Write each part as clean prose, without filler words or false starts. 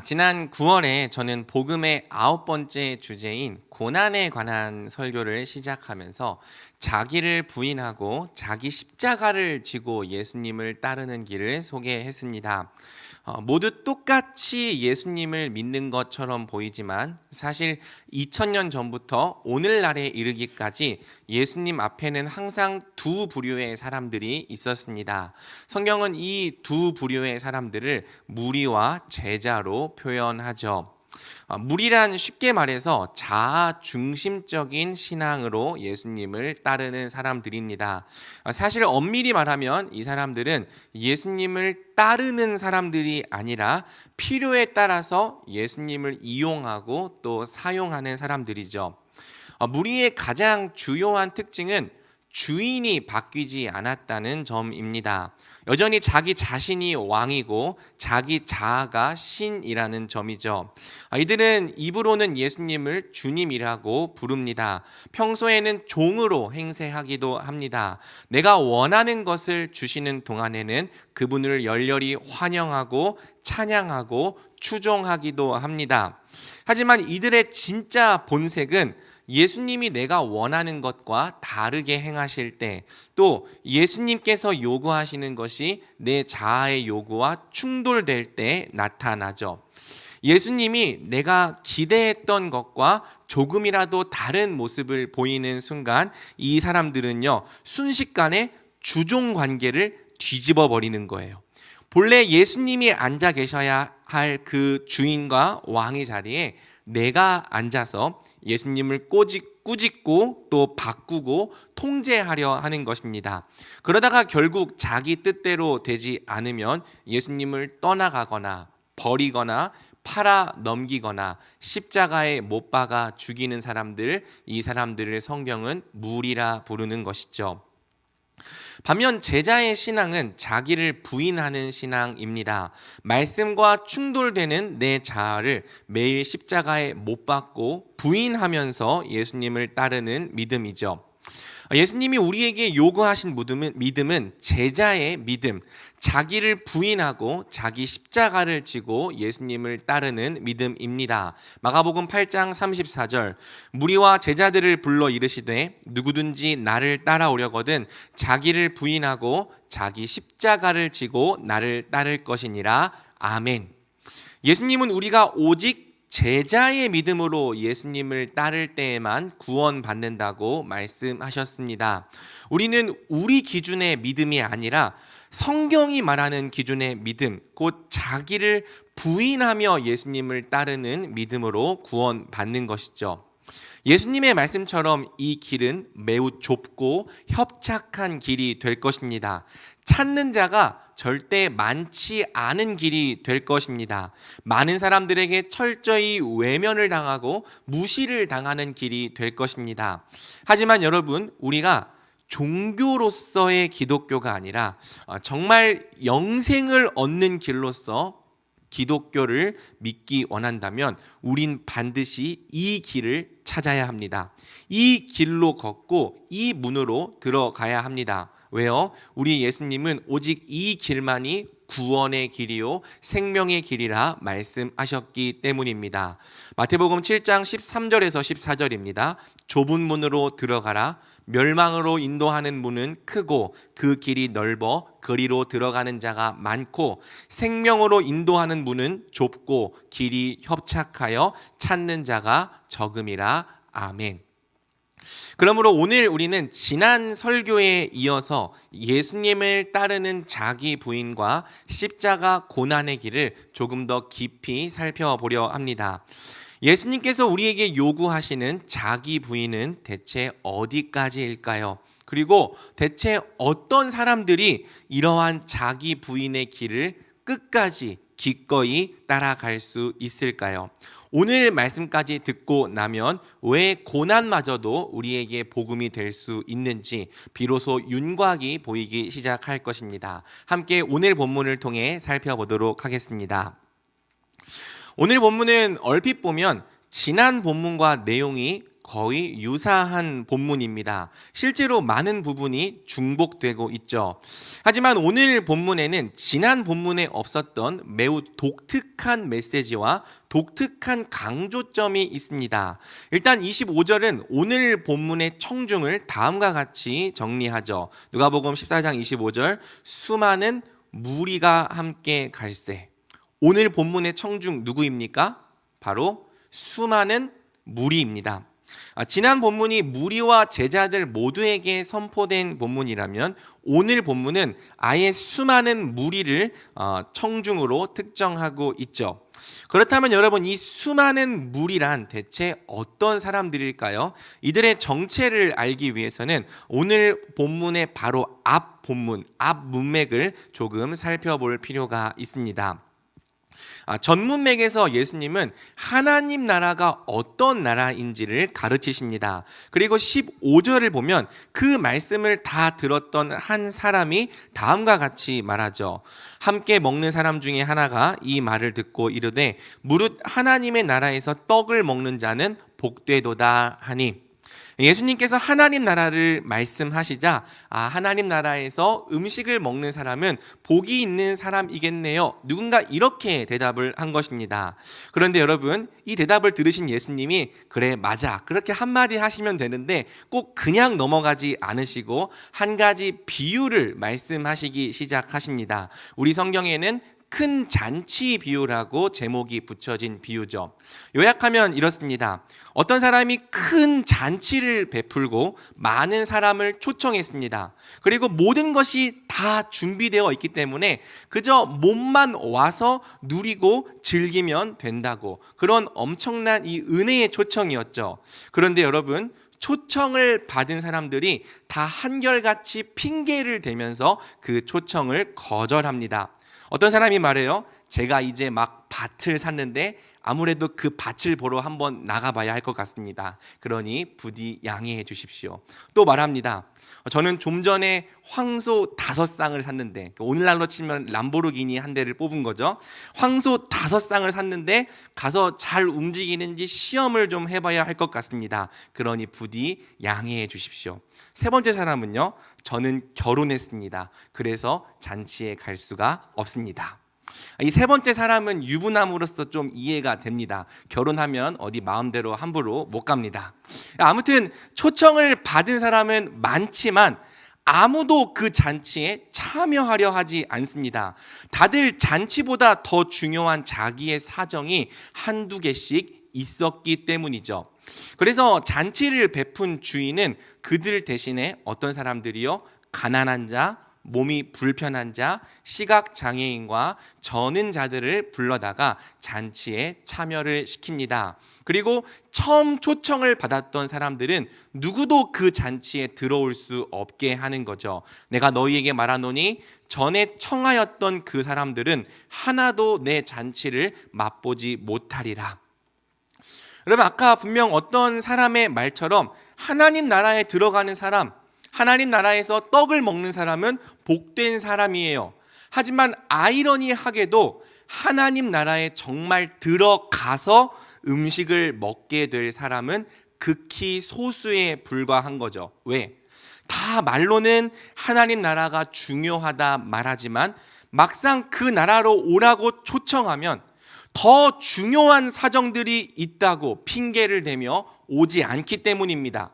지난 9월에 저는 복음의 9번째 주제인 고난에 관한 설교를 시작하면서 자기를 부인하고 자기 십자가를 지고 예수님을 따르는 길을 소개했습니다. 모두 똑같이 예수님을 믿는 것처럼 보이지만 사실 2000년 전부터 오늘날에 이르기까지 예수님 앞에는 항상 두 부류의 사람들이 있었습니다. 성경은 이 두 부류의 사람들을 무리와 제자로 표현하죠. 무리란 쉽게 말해서 자아 중심적인 신앙으로 예수님을 따르는 사람들입니다. 사실 엄밀히 말하면 이 사람들은 예수님을 따르는 사람들이 아니라 필요에 따라서 예수님을 이용하고 또 사용하는 사람들이죠. 무리의 가장 주요한 특징은 주인이 바뀌지 않았다는 점입니다. 여전히 자기 자신이 왕이고 자기 자아가 신이라는 점이죠. 이들은 입으로는 예수님을 주님이라고 부릅니다. 평소에는 종으로 행세하기도 합니다. 내가 원하는 것을 주시는 동안에는 그분을 열렬히 환영하고 찬양하고 추종하기도 합니다. 하지만 이들의 진짜 본색은 예수님이 내가 원하는 것과 다르게 행하실 때, 또 예수님께서 요구하시는 것이 내 자아의 요구와 충돌될 때 나타나죠. 예수님이 내가 기대했던 것과 조금이라도 다른 모습을 보이는 순간 이 사람들은요, 순식간에 주종 관계를 뒤집어 버리는 거예요. 본래 예수님이 앉아 계셔야 할 그 주인과 왕의 자리에 내가 앉아서 예수님을 꾸짖고 또 바꾸고 통제하려 하는 것입니다. 그러다가 결국 자기 뜻대로 되지 않으면 예수님을 떠나가거나 버리거나 팔아 넘기거나 십자가에 못 박아 죽이는 사람들, 이 사람들을 성경은 무리라 부르는 것이죠. 반면 제자의 신앙은 자기를 부인하는 신앙입니다. 말씀과 충돌되는 내 자아를 매일 십자가에 못 박고 부인하면서 예수님을 따르는 믿음이죠. 예수님이 우리에게 요구하신 믿음은 제자의 믿음, 자기를 부인하고 자기 십자가를 지고 예수님을 따르는 믿음입니다. 마가복음 8장 34절, 무리와 제자들을 불러 이르시되 누구든지 나를 따라오려거든 자기를 부인하고 자기 십자가를 지고 나를 따를 것이니라. 아멘. 예수님은 우리가 오직 제자의 믿음으로 예수님을 따를 때에만 구원받는다고 말씀하셨습니다. 우리는 우리 기준의 믿음이 아니라 성경이 말하는 기준의 믿음, 곧 자기를 부인하며 예수님을 따르는 믿음으로 구원받는 것이죠. 예수님의 말씀처럼 이 길은 매우 좁고 협착한 길이 될 것입니다. 찾는 자가 절대 많지 않은 길이 될 것입니다. 많은 사람들에게 철저히 외면을 당하고 무시를 당하는 길이 될 것입니다. 하지만 여러분, 우리가 종교로서의 기독교가 아니라 정말 영생을 얻는 길로서 기독교를 믿기 원한다면 우린 반드시 이 길을 찾아야 합니다. 이 길로 걷고 이 문으로 들어가야 합니다. 왜요? 우리 예수님은 오직 이 길만이 구원의 길이요 생명의 길이라 말씀하셨기 때문입니다. 마태복음 7장 13절에서 14절입니다. 좁은 문으로 들어가라. 멸망으로 인도하는 문은 크고 그 길이 넓어 그리로 들어가는 자가 많고 생명으로 인도하는 문은 좁고 길이 협착하여 찾는 자가 적음이라. 아멘. 그러므로 오늘 우리는 지난 설교에 이어서 예수님을 따르는 자기 부인과 십자가 고난의 길을 조금 더 깊이 살펴보려 합니다. 예수님께서 우리에게 요구하시는 자기 부인은 대체 어디까지일까요? 그리고 대체 어떤 사람들이 이러한 자기 부인의 길을 끝까지 기꺼이 따라갈 수 있을까요? 오늘 말씀까지 듣고 나면 왜 고난마저도 우리에게 복음이 될 수 있는지 비로소 윤곽이 보이기 시작할 것입니다. 함께 오늘 본문을 통해 살펴보도록 하겠습니다. 오늘 본문은 얼핏 보면 지난 본문과 내용이 거의 유사한 본문입니다. 실제로 많은 부분이 중복되고 있죠. 하지만 오늘 본문에는 지난 본문에 없었던 매우 독특한 메시지와 독특한 강조점이 있습니다. 일단 25절은 오늘 본문의 청중을 다음과 같이 정리하죠. 누가복음 14장 25절, 수많은 무리가 함께 갈새. 오늘 본문의 청중 누구입니까? 바로 수많은 무리입니다. 지난 본문이 무리와 제자들 모두에게 선포된 본문이라면 오늘 본문은 아예 수많은 무리를 청중으로 특정하고 있죠. 그렇다면 여러분, 이 수많은 무리란 대체 어떤 사람들일까요? 이들의 정체를 알기 위해서는 오늘 본문의 바로 앞 본문, 앞 문맥을 조금 살펴볼 필요가 있습니다. 전 문맥에서 예수님은 하나님 나라가 어떤 나라인지를 가르치십니다. 그리고 15절을 보면 그 말씀을 다 들었던 한 사람이 다음과 같이 말하죠. 함께 먹는 사람 중에 하나가 이 말을 듣고 이르되 무릇 하나님의 나라에서 떡을 먹는 자는 복되도다 하니, 예수님께서 하나님 나라를 말씀하시자 하나님 나라에서 음식을 먹는 사람은 복이 있는 사람이겠네요. 누군가 이렇게 대답을 한 것입니다. 그런데 여러분, 이 대답을 들으신 예수님이 그래 맞아 그렇게 한마디 하시면 되는데 꼭 그냥 넘어가지 않으시고 한 가지 비유를 말씀하시기 시작하십니다. 우리 성경에는 큰 잔치 비유라고 제목이 붙여진 비유죠. 요약하면 이렇습니다. 어떤 사람이 큰 잔치를 베풀고 많은 사람을 초청했습니다. 그리고 모든 것이 다 준비되어 있기 때문에 그저 몸만 와서 누리고 즐기면 된다고, 그런 엄청난 이 은혜의 초청이었죠. 그런데 여러분, 초청을 받은 사람들이 다 한결같이 핑계를 대면서 그 초청을 거절합니다. 어떤 사람이 말해요. 제가 이제 막 밭을 샀는데 아무래도 그 밭을 보러 한번 나가봐야 할 것 같습니다. 그러니 부디 양해해 주십시오. 또 말합니다. 저는 좀 전에 황소 5쌍을 샀는데, 오늘날로 치면 람보르기니 한 대를 뽑은 거죠. 황소 5쌍을 샀는데 가서 잘 움직이는지 시험을 좀 해봐야 할 것 같습니다. 그러니 부디 양해해 주십시오. 세 번째 사람은요. 저는 결혼했습니다. 그래서 잔치에 갈 수가 없습니다. 이 세 번째 사람은 유부남으로서 좀 이해가 됩니다. 결혼하면 어디 마음대로 함부로 못 갑니다. 아무튼 초청을 받은 사람은 많지만 아무도 그 잔치에 참여하려 하지 않습니다. 다들 잔치보다 더 중요한 자기의 사정이 한두 개씩 있었기 때문이죠. 그래서 잔치를 베푼 주인은 그들 대신에 어떤 사람들이요? 가난한 자, 몸이 불편한 자, 시각장애인과 저는 자들을 불러다가 잔치에 참여를 시킵니다. 그리고 처음 초청을 받았던 사람들은 누구도 그 잔치에 들어올 수 없게 하는 거죠. 내가 너희에게 말하노니 전에 청하였던 그 사람들은 하나도 내 잔치를 맛보지 못하리라. 여러분, 아까 분명 어떤 사람의 말처럼 하나님 나라에 들어가는 사람, 하나님 나라에서 떡을 먹는 사람은 복된 사람이에요. 하지만 아이러니하게도 하나님 나라에 정말 들어가서 음식을 먹게 될 사람은 극히 소수에 불과한 거죠. 왜? 다 말로는 하나님 나라가 중요하다 말하지만 막상 그 나라로 오라고 초청하면 더 중요한 사정들이 있다고 핑계를 대며 오지 않기 때문입니다.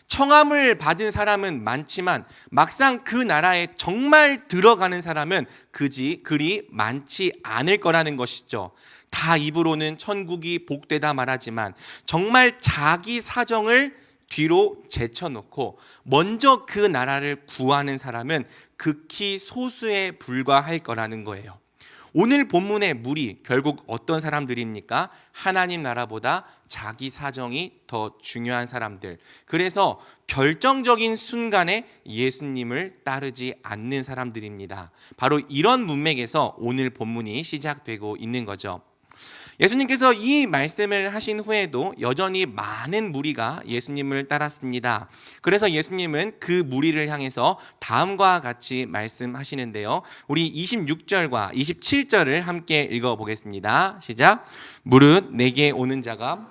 청함을 받은 사람은 많지만 막상 그 나라에 정말 들어가는 사람은 그리 많지 않을 거라는 것이죠. 다 입으로는 천국이 복되다 말하지만 정말 자기 사정을 뒤로 제쳐놓고 먼저 그 나라를 구하는 사람은 극히 소수에 불과할 거라는 거예요. 오늘 본문의 무리, 결국 어떤 사람들입니까? 하나님 나라보다 자기 사정이 더 중요한 사람들. 그래서 결정적인 순간에 예수님을 따르지 않는 사람들입니다. 바로 이런 문맥에서 오늘 본문이 시작되고 있는 거죠. 예수님께서 이 말씀을 하신 후에도 여전히 많은 무리가 예수님을 따랐습니다. 그래서 예수님은 그 무리를 향해서 다음과 같이 말씀하시는데요. 우리 26절과 27절을 함께 읽어보겠습니다. 시작. 무릇 내게 오는 자가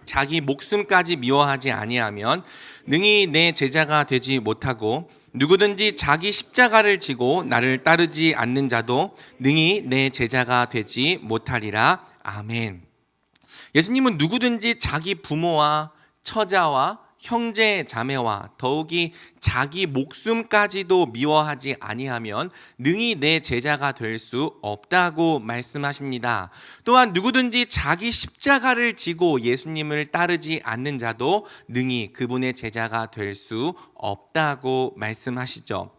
자기 목숨까지 미워하지 아니하면 능히 내 제자가 되지 못하고 누구든지 자기 십자가를 지고 나를 따르지 않는 자도 능히 내 제자가 되지 못하리라. 아멘. 예수님은 누구든지 자기 부모와 처자와 형제 자매와 더욱이 자기 목숨까지도 미워하지 아니하면 능히 내 제자가 될 수 없다고 말씀하십니다. 또한 누구든지 자기 십자가를 지고 예수님을 따르지 않는 자도 능히 그분의 제자가 될 수 없다고 말씀하시죠.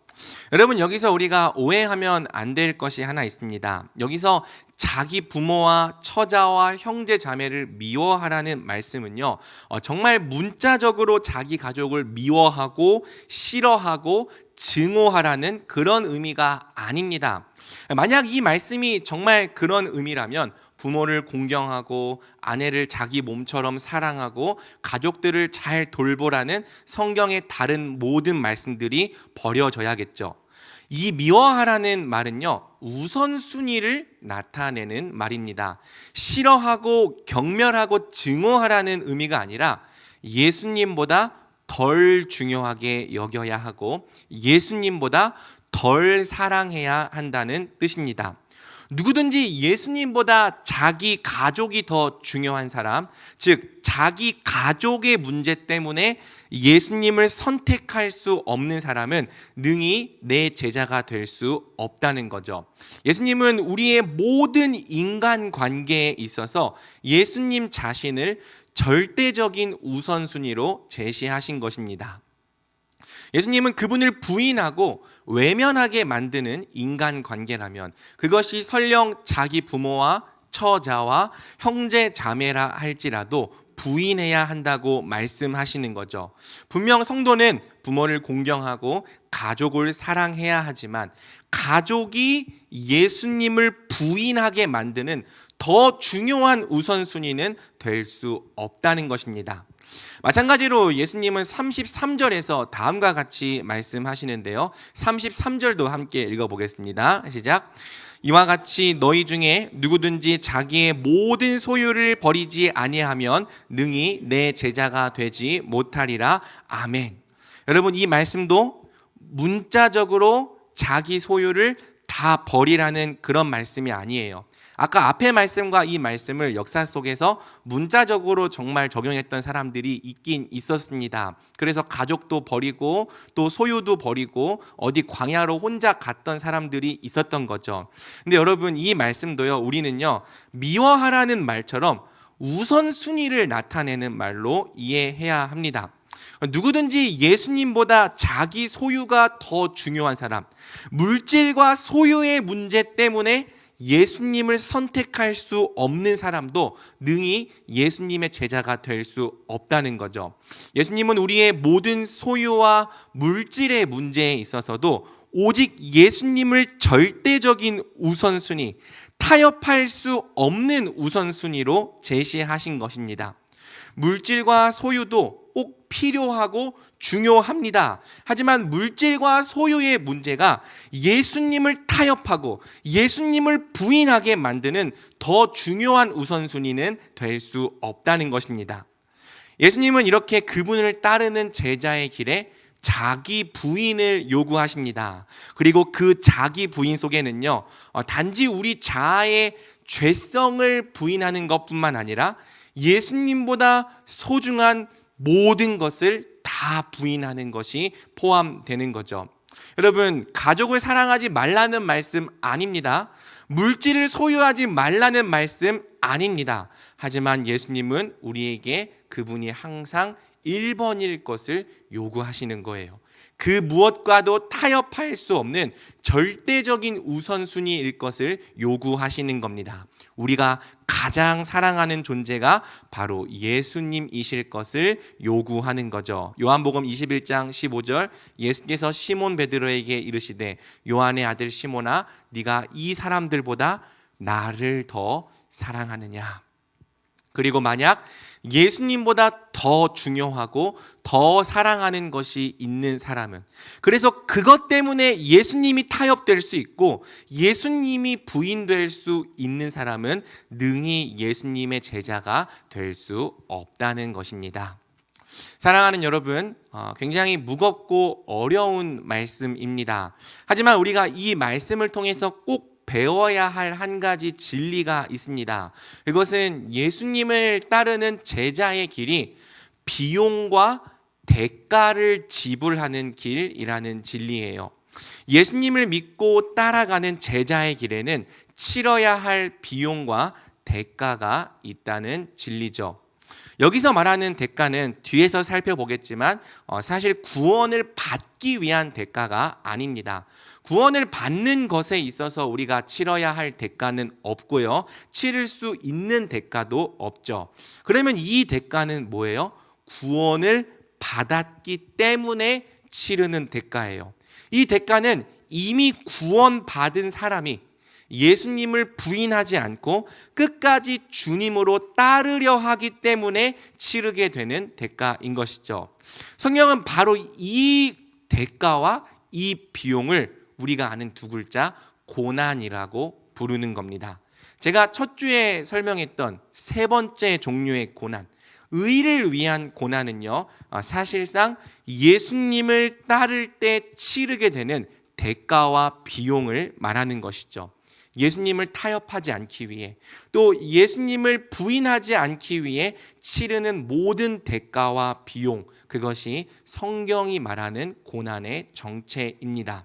여러분, 여기서 우리가 오해하면 안 될 것이 하나 있습니다. 여기서 자기 부모와 처자와 형제 자매를 미워하라는 말씀은요, 정말 문자적으로 자기 가족을 미워하고 싫어하고 증오하라는 그런 의미가 아닙니다. 만약 이 말씀이 정말 그런 의미라면 부모를 공경하고 아내를 자기 몸처럼 사랑하고 가족들을 잘 돌보라는 성경의 다른 모든 말씀들이 버려져야겠죠. 이 미워하라는 말은요, 우선순위를 나타내는 말입니다. 싫어하고 경멸하고 증오하라는 의미가 아니라 예수님보다 덜 중요하게 여겨야 하고 예수님보다 덜 사랑해야 한다는 뜻입니다. 누구든지 예수님보다 자기 가족이 더 중요한 사람, 즉 자기 가족의 문제 때문에 예수님을 선택할 수 없는 사람은 능히 내 제자가 될 수 없다는 거죠. 예수님은 우리의 모든 인간관계에 있어서 예수님 자신을 절대적인 우선순위로 제시하신 것입니다. 예수님은 그분을 부인하고 외면하게 만드는 인간관계라면 그것이 설령 자기 부모와 처자와 형제 자매라 할지라도 부인해야 한다고 말씀하시는 거죠. 분명 성도는 부모를 공경하고 가족을 사랑해야 하지만 가족이 예수님을 부인하게 만드는 더 중요한 우선순위는 될 수 없다는 것입니다. 마찬가지로 예수님은 33절에서 다음과 같이 말씀하시는데요. 33절도 함께 읽어보겠습니다. 시작. 이와 같이 너희 중에 누구든지 자기의 모든 소유를 버리지 아니하면 능히 내 제자가 되지 못하리라. 아멘. 여러분, 이 말씀도 문자적으로 자기 소유를 다 버리라는 그런 말씀이 아니에요. 아까 앞의 말씀과 이 말씀을 역사 속에서 문자적으로 정말 적용했던 사람들이 있긴 있었습니다. 그래서 가족도 버리고 또 소유도 버리고 어디 광야로 혼자 갔던 사람들이 있었던 거죠. 근데 여러분, 이 말씀도요, 우리는요, 미워하라는 말처럼 우선순위를 나타내는 말로 이해해야 합니다. 누구든지 예수님보다 자기 소유가 더 중요한 사람, 물질과 소유의 문제 때문에 예수님을 선택할 수 없는 사람도 능히 예수님의 제자가 될 수 없다는 거죠. 예수님은 우리의 모든 소유와 물질의 문제에 있어서도 오직 예수님을 절대적인 우선순위, 타협할 수 없는 우선순위로 제시하신 것입니다. 물질과 소유도 꼭 필요하고 중요합니다. 하지만 물질과 소유의 문제가 예수님을 타협하고 예수님을 부인하게 만드는 더 중요한 우선순위는 될 수 없다는 것입니다. 예수님은 이렇게 그분을 따르는 제자의 길에 자기 부인을 요구하십니다. 그리고 그 자기 부인 속에는요, 단지 우리 자아의 죄성을 부인하는 것뿐만 아니라 예수님보다 소중한 모든 것을 다 부인하는 것이 포함되는 거죠. 여러분, 가족을 사랑하지 말라는 말씀 아닙니다. 물질을 소유하지 말라는 말씀 아닙니다. 하지만 예수님은 우리에게 그분이 항상 1번일 것을 요구하시는 거예요. 그 무엇과도 타협할 수 없는 절대적인 우선순위일 것을 요구하시는 겁니다. 우리가 가장 사랑하는 존재가 바로 예수님이실 것을 요구하는 거죠. 요한복음 21장 15절, 예수께서 시몬 베드로에게 이르시되 요한의 아들 시몬아, 네가 이 사람들보다 나를 더 사랑하느냐. 그리고 만약 예수님보다 더 중요하고 더 사랑하는 것이 있는 사람은, 그래서 그것 때문에 예수님이 타협될 수 있고 예수님이 부인될 수 있는 사람은 능히 예수님의 제자가 될 수 없다는 것입니다. 사랑하는 여러분, 굉장히 무겁고 어려운 말씀입니다. 하지만 우리가 이 말씀을 통해서 꼭 배워야 할 한 가지 진리가 있습니다. 그것은 예수님을 따르는 제자의 길이 비용과 대가를 지불하는 길이라는 진리예요. 예수님을 믿고 따라가는 제자의 길에는 치러야 할 비용과 대가가 있다는 진리죠. 여기서 말하는 대가는 뒤에서 살펴보겠지만 사실 구원을 받기 위한 대가가 아닙니다. 구원을 받는 것에 있어서 우리가 치러야 할 대가는 없고요. 치를 수 있는 대가도 없죠. 그러면 이 대가는 뭐예요? 구원을 받았기 때문에 치르는 대가예요. 이 대가는 이미 구원받은 사람이 예수님을 부인하지 않고 끝까지 주님으로 따르려 하기 때문에 치르게 되는 대가인 것이죠. 성경은 바로 이 대가와 이 비용을 우리가 아는 두 글자 고난이라고 부르는 겁니다. 제가 첫 주에 설명했던 세 번째 종류의 고난, 의를 위한 고난은요, 사실상 예수님을 따를 때 치르게 되는 대가와 비용을 말하는 것이죠. 예수님을 타협하지 않기 위해, 또 예수님을 부인하지 않기 위해 치르는 모든 대가와 비용, 그것이 성경이 말하는 고난의 정체입니다.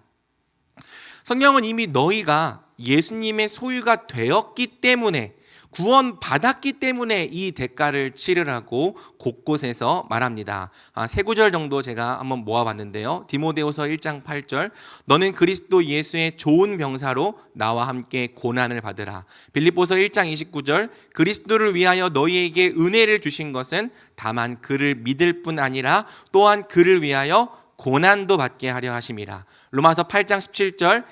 성경은 이미 너희가 예수님의 소유가 되었기 때문에, 구원받았기 때문에 이 대가를 치르라고 곳곳에서 말합니다. 세 구절 정도 제가 한번 모아봤는데요. 디모데후서 1장 8절, 너는 그리스도 예수의 좋은 병사로 나와 함께 고난을 받으라. 빌립보서 1장 29절, 그리스도를 위하여 너희에게 은혜를 주신 것은 다만 그를 믿을 뿐 아니라 또한 그를 위하여 고난도 받게 하려 하심이라. 로마서 8장 17절,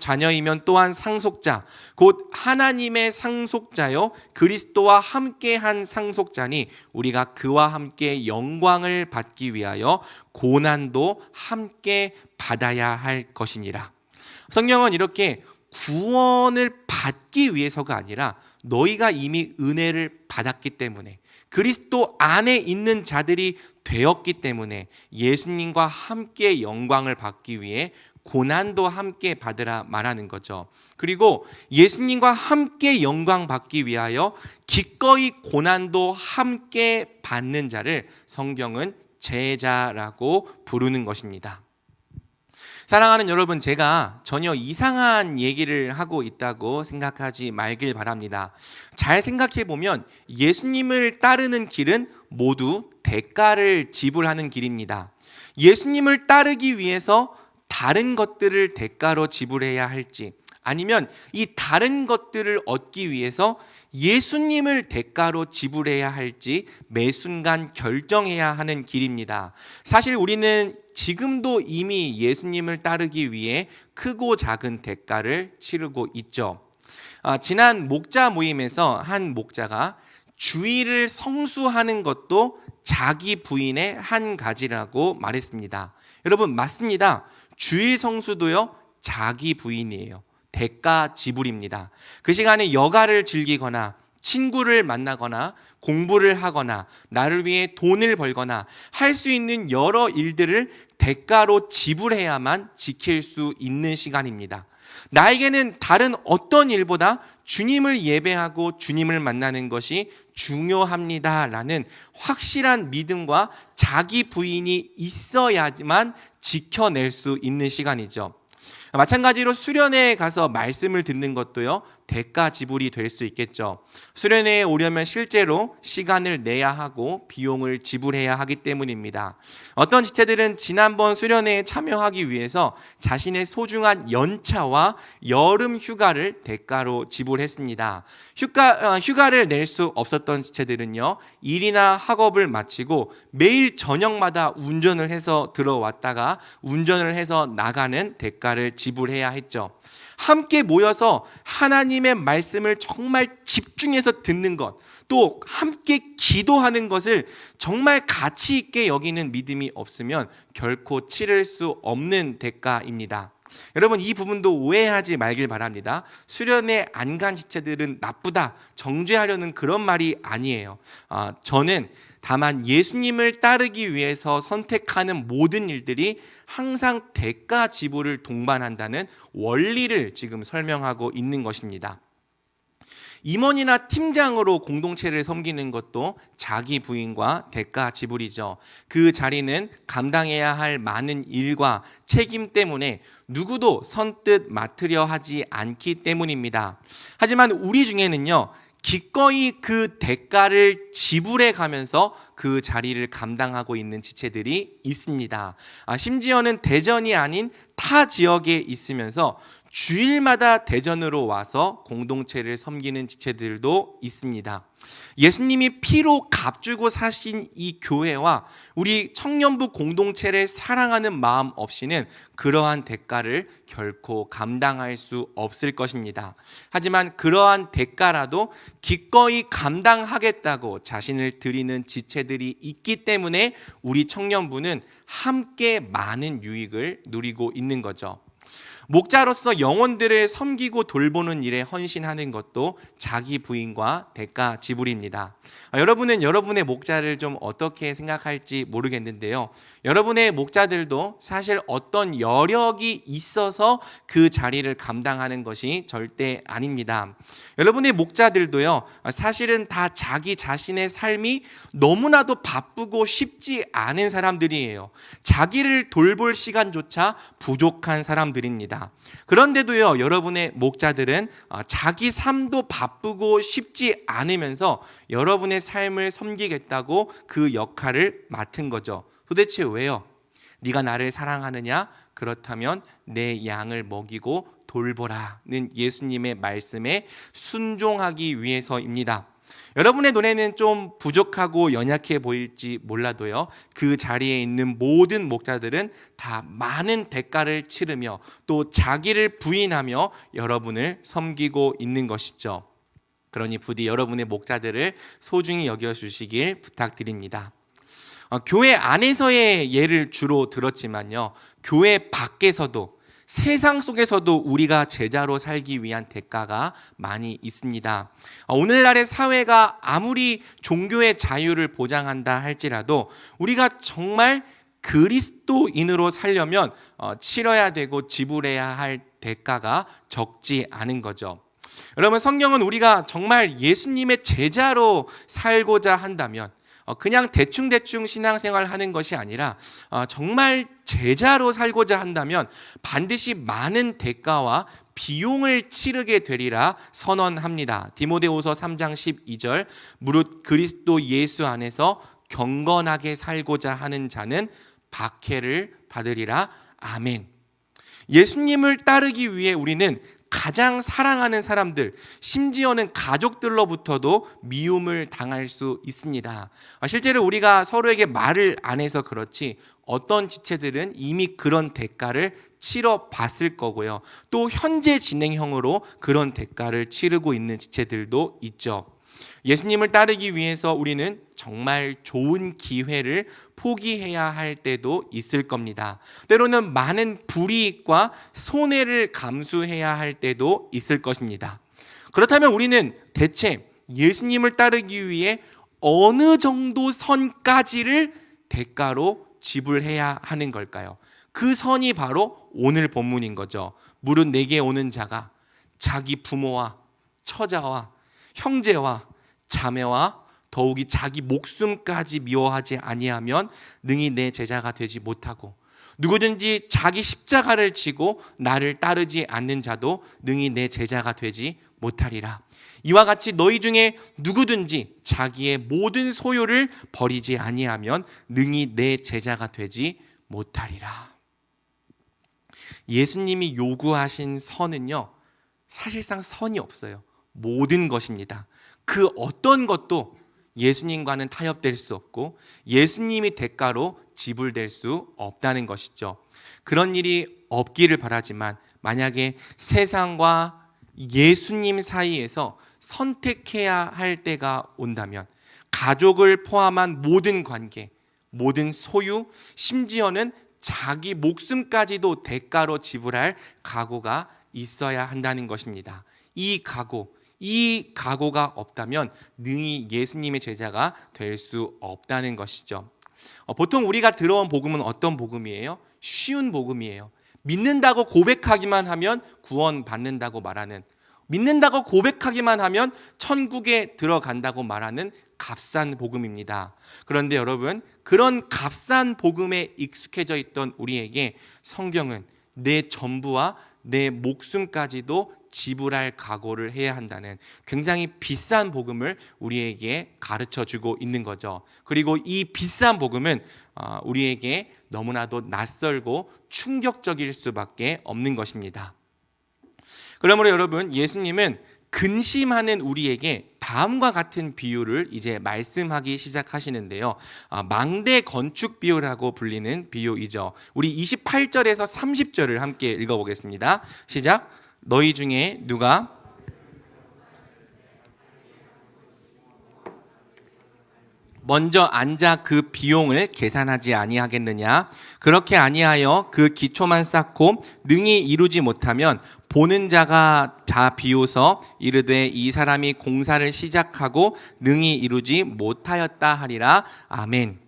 자녀이면 또한 상속자, 곧 하나님의 상속자요 그리스도와 함께한 상속자니 우리가 그와 함께 영광을 받기 위하여 고난도 함께 받아야 할 것이니라. 성경은 이렇게 구원을 받기 위해서가 아니라 너희가 이미 은혜를 받았기 때문에, 그리스도 안에 있는 자들이 되었기 때문에 예수님과 함께 영광을 받기 위해 고난도 함께 받으라 말하는 거죠. 그리고 예수님과 함께 영광 받기 위하여 기꺼이 고난도 함께 받는 자를 성경은 제자라고 부르는 것입니다. 사랑하는 여러분, 제가 전혀 이상한 얘기를 하고 있다고 생각하지 말길 바랍니다. 잘 생각해 보면 예수님을 따르는 길은 모두 대가를 지불하는 길입니다. 예수님을 따르기 위해서 다른 것들을 대가로 지불해야 할지, 아니면 이 다른 것들을 얻기 위해서 예수님을 대가로 지불해야 할지 매 순간 결정해야 하는 길입니다. 사실 우리는 지금도 이미 예수님을 따르기 위해 크고 작은 대가를 치르고 있죠. 지난 목자 모임에서 한 목자가 주일을 성수하는 것도 자기 부인의 한 가지라고 말했습니다. 여러분, 맞습니다. 주일 성수도요, 자기 부인이에요. 대가 지불입니다. 그 시간에 여가를 즐기거나 친구를 만나거나 공부를 하거나 나를 위해 돈을 벌거나 할 수 있는 여러 일들을 대가로 지불해야만 지킬 수 있는 시간입니다. 나에게는 다른 어떤 일보다 주님을 예배하고 주님을 만나는 것이 중요합니다라는 확실한 믿음과 자기 부인이 있어야지만 지켜낼 수 있는 시간이죠. 마찬가지로 수련회에 가서 말씀을 듣는 것도요, 대가 지불이 될 수 있겠죠. 수련회에 오려면 실제로 시간을 내야 하고 비용을 지불해야 하기 때문입니다. 어떤 지체들은 지난번 수련회에 참여하기 위해서 자신의 소중한 연차와 여름 휴가를 대가로 지불했습니다. 휴가를 낼 수 없었던 지체들은요, 일이나 학업을 마치고 매일 저녁마다 운전을 해서 들어왔다가 운전을 해서 나가는 대가를 지불해야 했죠. 함께 모여서 하나님의 말씀을 정말 집중해서 듣는 것, 또 함께 기도하는 것을 정말 가치 있게 여기는 믿음이 없으면 결코 치를 수 없는 대가입니다. 여러분, 이 부분도 오해하지 말길 바랍니다. 수련회 안 간 지체들은 나쁘다, 정죄하려는 그런 말이 아니에요. 저는 다만 예수님을 따르기 위해서 선택하는 모든 일들이 항상 대가 지불을 동반한다는 원리를 지금 설명하고 있는 것입니다. 임원이나 팀장으로 공동체를 섬기는 것도 자기 부인과 대가 지불이죠. 그 자리는 감당해야 할 많은 일과 책임 때문에 누구도 선뜻 맡으려 하지 않기 때문입니다. 하지만 우리 중에는요, 기꺼이 그 대가를 지불해 가면서 그 자리를 감당하고 있는 지체들이 있습니다. 심지어는 대전이 아닌 타 지역에 있으면서 주일마다 대전으로 와서 공동체를 섬기는 지체들도 있습니다. 예수님이 피로 값주고 사신 이 교회와 우리 청년부 공동체를 사랑하는 마음 없이는 그러한 대가를 결코 감당할 수 없을 것입니다. 하지만 그러한 대가라도 기꺼이 감당하겠다고 자신을 드리는 지체들이 있기 때문에 우리 청년부는 함께 많은 유익을 누리고 있는 거죠. 목자로서 영혼들을 섬기고 돌보는 일에 헌신하는 것도 자기 부인과 대가 지불입니다. 여러분은 여러분의 목자를 좀 어떻게 생각할지 모르겠는데요. 여러분의 목자들도 사실 어떤 여력이 있어서 그 자리를 감당하는 것이 절대 아닙니다. 여러분의 목자들도요, 사실은 다 자기 자신의 삶이 너무나도 바쁘고 쉽지 않은 사람들이에요. 자기를 돌볼 시간조차 부족한 사람들입니다. 그런데도요, 여러분의 목자들은 자기 삶도 바쁘고 쉽지 않으면서 여러분의 삶을 섬기겠다고 그 역할을 맡은 거죠. 도대체 왜요? 네가 나를 사랑하느냐? 그렇다면 내 양을 먹이고 돌보라는 예수님의 말씀에 순종하기 위해서입니다. 여러분의 눈에는 좀 부족하고 연약해 보일지 몰라도요, 그 자리에 있는 모든 목자들은 다 많은 대가를 치르며 또 자기를 부인하며 여러분을 섬기고 있는 것이죠. 그러니 부디 여러분의 목자들을 소중히 여겨주시길 부탁드립니다. 교회 안에서의 예를 주로 들었지만요, 교회 밖에서도, 세상 속에서도 우리가 제자로 살기 위한 대가가 많이 있습니다. 오늘날의 사회가 아무리 종교의 자유를 보장한다 할지라도 우리가 정말 그리스도인으로 살려면 치러야 되고 지불해야 할 대가가 적지 않은 거죠. 여러분, 성경은 우리가 정말 예수님의 제자로 살고자 한다면 그냥 대충대충 신앙생활 하는 것이 아니라 정말 제자로 살고자 한다면 반드시 많은 대가와 비용을 치르게 되리라 선언합니다. 디모데후서 3장 12절, 무릇 그리스도 예수 안에서 경건하게 살고자 하는 자는 박해를 받으리라. 아멘. 예수님을 따르기 위해 우리는 가장 사랑하는 사람들, 심지어는 가족들로부터도 미움을 당할 수 있습니다. 실제로 우리가 서로에게 말을 안 해서 그렇지 어떤 지체들은 이미 그런 대가를 치러 봤을 거고요. 또 현재 진행형으로 그런 대가를 치르고 있는 지체들도 있죠. 예수님을 따르기 위해서 우리는 정말 좋은 기회를 포기해야 할 때도 있을 겁니다. 때로는 많은 불이익과 손해를 감수해야 할 때도 있을 것입니다. 그렇다면 우리는 대체 예수님을 따르기 위해 어느 정도 선까지를 대가로 지불해야 하는 걸까요? 그 선이 바로 오늘 본문인 거죠. 무릇 내게 오는 자가 자기 부모와 처자와 형제와 자매와 더욱이 자기 목숨까지 미워하지 아니하면 능히 내 제자가 되지 못하고, 누구든지 자기 십자가를 지고 나를 따르지 않는 자도 능히 내 제자가 되지 못하리라. 이와 같이 너희 중에 누구든지 자기의 모든 소유를 버리지 아니하면 능히 내 제자가 되지 못하리라. 예수님이 요구하신 선은요, 사실상 선이 없어요. 모든 것입니다. 그 어떤 것도 예수님과는 타협될 수 없고 예수님이 대가로 지불될 수 없다는 것이죠. 그런 일이 없기를 바라지만 만약에 세상과 예수님 사이에서 선택해야 할 때가 온다면 가족을 포함한 모든 관계, 모든 소유, 심지어는 자기 목숨까지도 대가로 지불할 각오가 있어야 한다는 것입니다. 이 각오가 없다면 능히 예수님의 제자가 될 수 없다는 것이죠. 보통 우리가 들어온 복음은 어떤 복음이에요? 쉬운 복음이에요. 믿는다고 고백하기만 하면 구원받는다고 말하는, 믿는다고 고백하기만 하면 천국에 들어간다고 말하는 값싼 복음입니다. 그런데 여러분, 그런 값싼 복음에 익숙해져 있던 우리에게 성경은 내 전부와 내 목숨까지도 지불할 각오를 해야 한다는 굉장히 비싼 복음을 우리에게 가르쳐 주고 있는 거죠. 그리고 이 비싼 복음은 우리에게 너무나도 낯설고 충격적일 수밖에 없는 것입니다. 그러므로 여러분, 예수님은 근심하는 우리에게 다음과 같은 비유를 이제 말씀하기 시작하시는데요. 망대 건축 비유라고 불리는 비유이죠. 우리 28절에서 30절을 함께 읽어보겠습니다. 시작. 너희 중에 누가 먼저 앉아 그 비용을 계산하지 아니하겠느냐? 그렇게 아니하여 그 기초만 쌓고 능히 이루지 못하면 보는 자가 다 비웃어 이르되 이 사람이 공사를 시작하고 능히 이루지 못하였다 하리라. 아멘.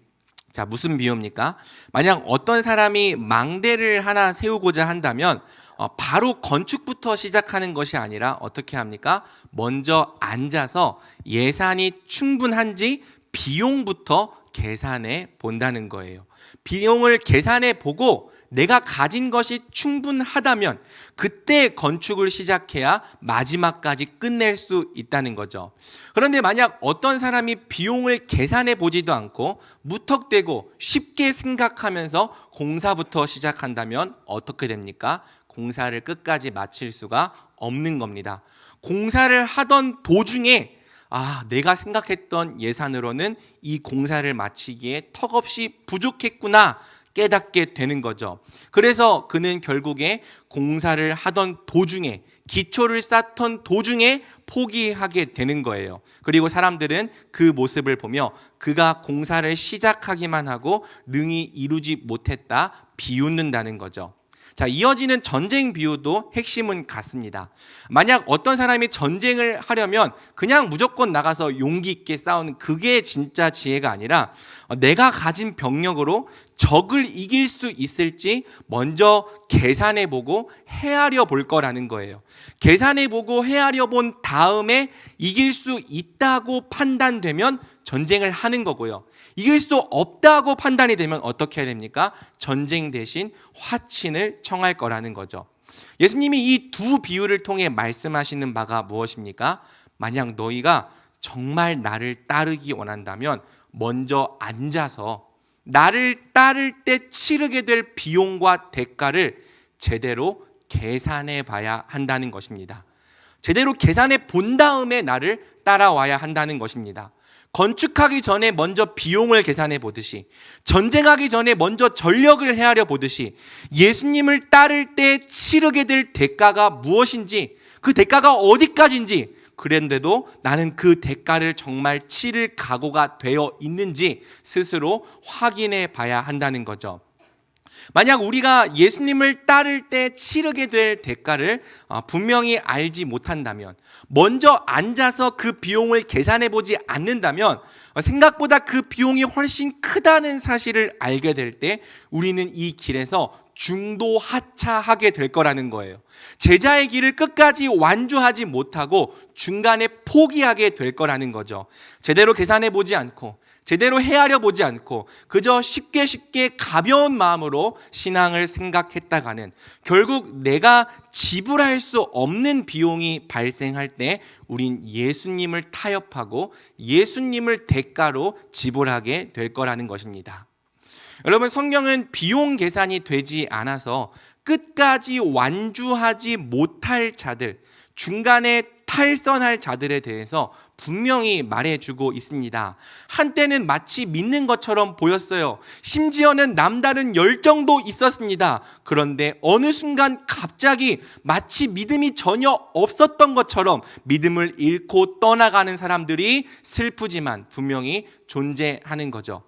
자, 무슨 비유입니까? 만약 어떤 사람이 망대를 하나 세우고자 한다면 바로 건축부터 시작하는 것이 아니라 어떻게 합니까? 먼저 앉아서 예산이 충분한지 비용부터 계산해 본다는 거예요. 비용을 계산해 보고 내가 가진 것이 충분하다면 그때 건축을 시작해야 마지막까지 끝낼 수 있다는 거죠. 그런데 만약 어떤 사람이 비용을 계산해 보지도 않고 무턱대고 쉽게 생각하면서 공사부터 시작한다면 어떻게 됩니까? 공사를 끝까지 마칠 수가 없는 겁니다. 공사를 하던 도중에 내가 생각했던 예산으로는 이 공사를 마치기에 턱없이 부족했구나 깨닫게 되는 거죠. 그래서 그는 결국에 공사를 하던 도중에, 기초를 쌓던 도중에 포기하게 되는 거예요. 그리고 사람들은 그 모습을 보며 그가 공사를 시작하기만 하고 능히 이루지 못했다 비웃는다는 거죠. 자, 이어지는 전쟁 비유도 핵심은 같습니다. 만약 어떤 사람이 전쟁을 하려면 그냥 무조건 나가서 용기 있게 싸우는 그게 진짜 지혜가 아니라 내가 가진 병력으로 적을 이길 수 있을지 먼저 계산해 보고 헤아려 볼 거라는 거예요. 계산해 보고 헤아려 본 다음에 이길 수 있다고 판단되면 전쟁을 하는 거고요. 이길 수 없다고 판단이 되면 어떻게 해야 됩니까? 전쟁 대신 화친을 청할 거라는 거죠. 예수님이 이 두 비유를 통해 말씀하시는 바가 무엇입니까? 만약 너희가 정말 나를 따르기 원한다면 먼저 앉아서 나를 따를 때 치르게 될 비용과 대가를 제대로 계산해 봐야 한다는 것입니다. 제대로 계산해 본 다음에 나를 따라와야 한다는 것입니다. 건축하기 전에 먼저 비용을 계산해 보듯이, 전쟁하기 전에 먼저 전력을 헤아려 보듯이 예수님을 따를 때 치르게 될 대가가 무엇인지, 그 대가가 어디까지인지, 그런데도 나는 그 대가를 정말 치를 각오가 되어 있는지 스스로 확인해 봐야 한다는 거죠. 만약 우리가 예수님을 따를 때 치르게 될 대가를 분명히 알지 못한다면, 먼저 앉아서 그 비용을 계산해 보지 않는다면 생각보다 그 비용이 훨씬 크다는 사실을 알게 될 때 우리는 이 길에서 중도 하차하게 될 거라는 거예요. 제자의 길을 끝까지 완주하지 못하고 중간에 포기하게 될 거라는 거죠. 제대로 계산해 보지 않고 제대로 헤아려 보지 않고 그저 쉽게 가벼운 마음으로 신앙을 생각했다가는 결국 내가 지불할 수 없는 비용이 발생할 때 우린 예수님을 타협하고 예수님을 대가로 지불하게 될 거라는 것입니다. 여러분, 성경은 비용 계산이 되지 않아서 끝까지 완주하지 못할 자들, 중간에 탈선할 자들에 대해서 분명히 말해주고 있습니다. 한때는 마치 믿는 것처럼 보였어요. 심지어는 남다른 열정도 있었습니다. 그런데 어느 순간 갑자기 마치 믿음이 전혀 없었던 것처럼 믿음을 잃고 떠나가는 사람들이 슬프지만 분명히 존재하는 거죠.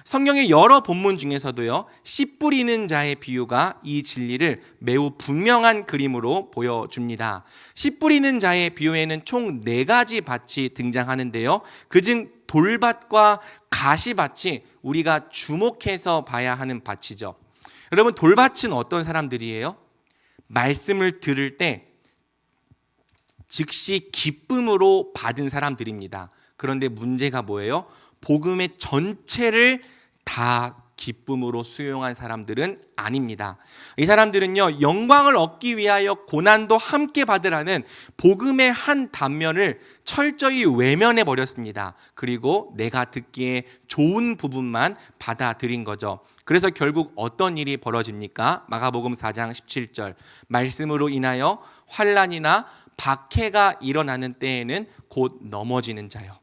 성경의 여러 본문 중에서도요, 씨 뿌리는 자의 비유가 이 진리를 매우 분명한 그림으로 보여줍니다. 씨 뿌리는 자의 비유에는 총 4가지 밭이 등장하는데요, 그중 돌밭과 가시밭이 우리가 주목해서 봐야 하는 밭이죠. 여러분, 돌밭은 어떤 사람들이에요? 말씀을 들을 때 즉시 기쁨으로 받은 사람들입니다. 그런데 문제가 뭐예요? 복음의 전체를 다 기쁨으로 수용한 사람들은 아닙니다. 이 사람들은요, 영광을 얻기 위하여 고난도 함께 받으라는 복음의 한 단면을 철저히 외면해 버렸습니다. 그리고 내가 듣기에 좋은 부분만 받아들인 거죠. 그래서 결국 어떤 일이 벌어집니까? 마가복음 4장 17절, 말씀으로 인하여 환난이나 박해가 일어나는 때에는 곧 넘어지는 자요.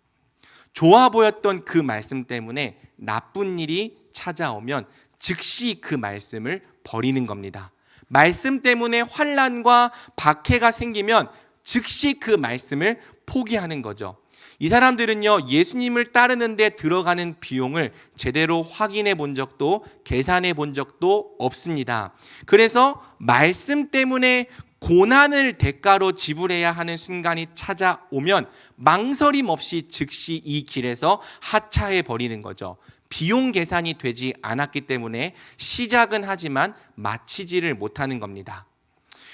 좋아 보였던 그 말씀 때문에 나쁜 일이 찾아오면 즉시 그 말씀을 버리는 겁니다. 말씀 때문에 환난과 박해가 생기면 즉시 그 말씀을 포기하는 거죠. 이 사람들은요, 예수님을 따르는데 들어가는 비용을 제대로 확인해 본 적도 계산해 본 적도 없습니다. 그래서 말씀 때문에 고난을 대가로 지불해야 하는 순간이 찾아오면 망설임 없이 즉시 이 길에서 하차해 버리는 거죠. 비용 계산이 되지 않았기 때문에 시작은 하지만 마치지를 못하는 겁니다.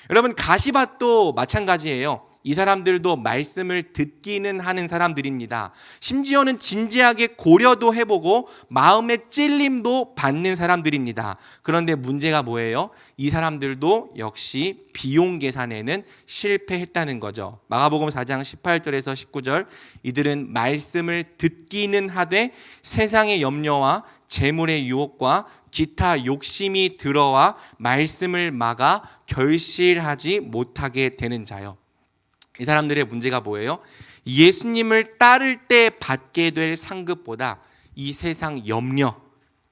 여러분, 가시밭도 마찬가지예요. 이 사람들도 말씀을 듣기는 하는 사람들입니다. 심지어는 진지하게 고려도 해보고 마음의 찔림도 받는 사람들입니다. 그런데 문제가 뭐예요? 이 사람들도 역시 비용 계산에는 실패했다는 거죠. 마가복음 4장 18절에서 19절, 이들은 말씀을 듣기는 하되 세상의 염려와 재물의 유혹과 기타 욕심이 들어와 말씀을 막아 결실하지 못하게 되는 자요. 이 사람들의 문제가 뭐예요? 예수님을 따를 때 받게 될 상급보다 이 세상 염려,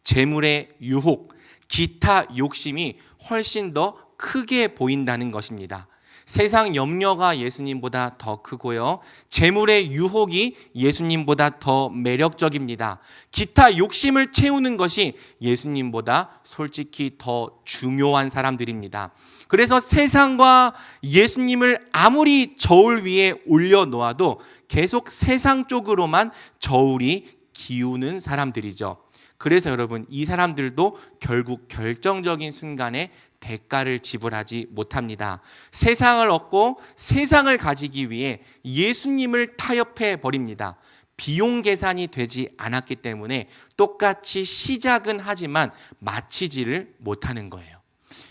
재물의 유혹, 기타 욕심이 훨씬 더 크게 보인다는 것입니다. 세상 염려가 예수님보다 더 크고요, 재물의 유혹이 예수님보다 더 매력적입니다. 기타 욕심을 채우는 것이 예수님보다 솔직히 더 중요한 사람들입니다. 그래서 세상과 예수님을 아무리 저울 위에 올려놓아도 계속 세상 쪽으로만 저울이 기우는 사람들이죠. 그래서 여러분, 이 사람들도 결국 결정적인 순간에 대가를 지불하지 못합니다. 세상을 얻고 세상을 가지기 위해 예수님을 타협해 버립니다. 비용 계산이 되지 않았기 때문에 똑같이 시작은 하지만 마치지를 못하는 거예요.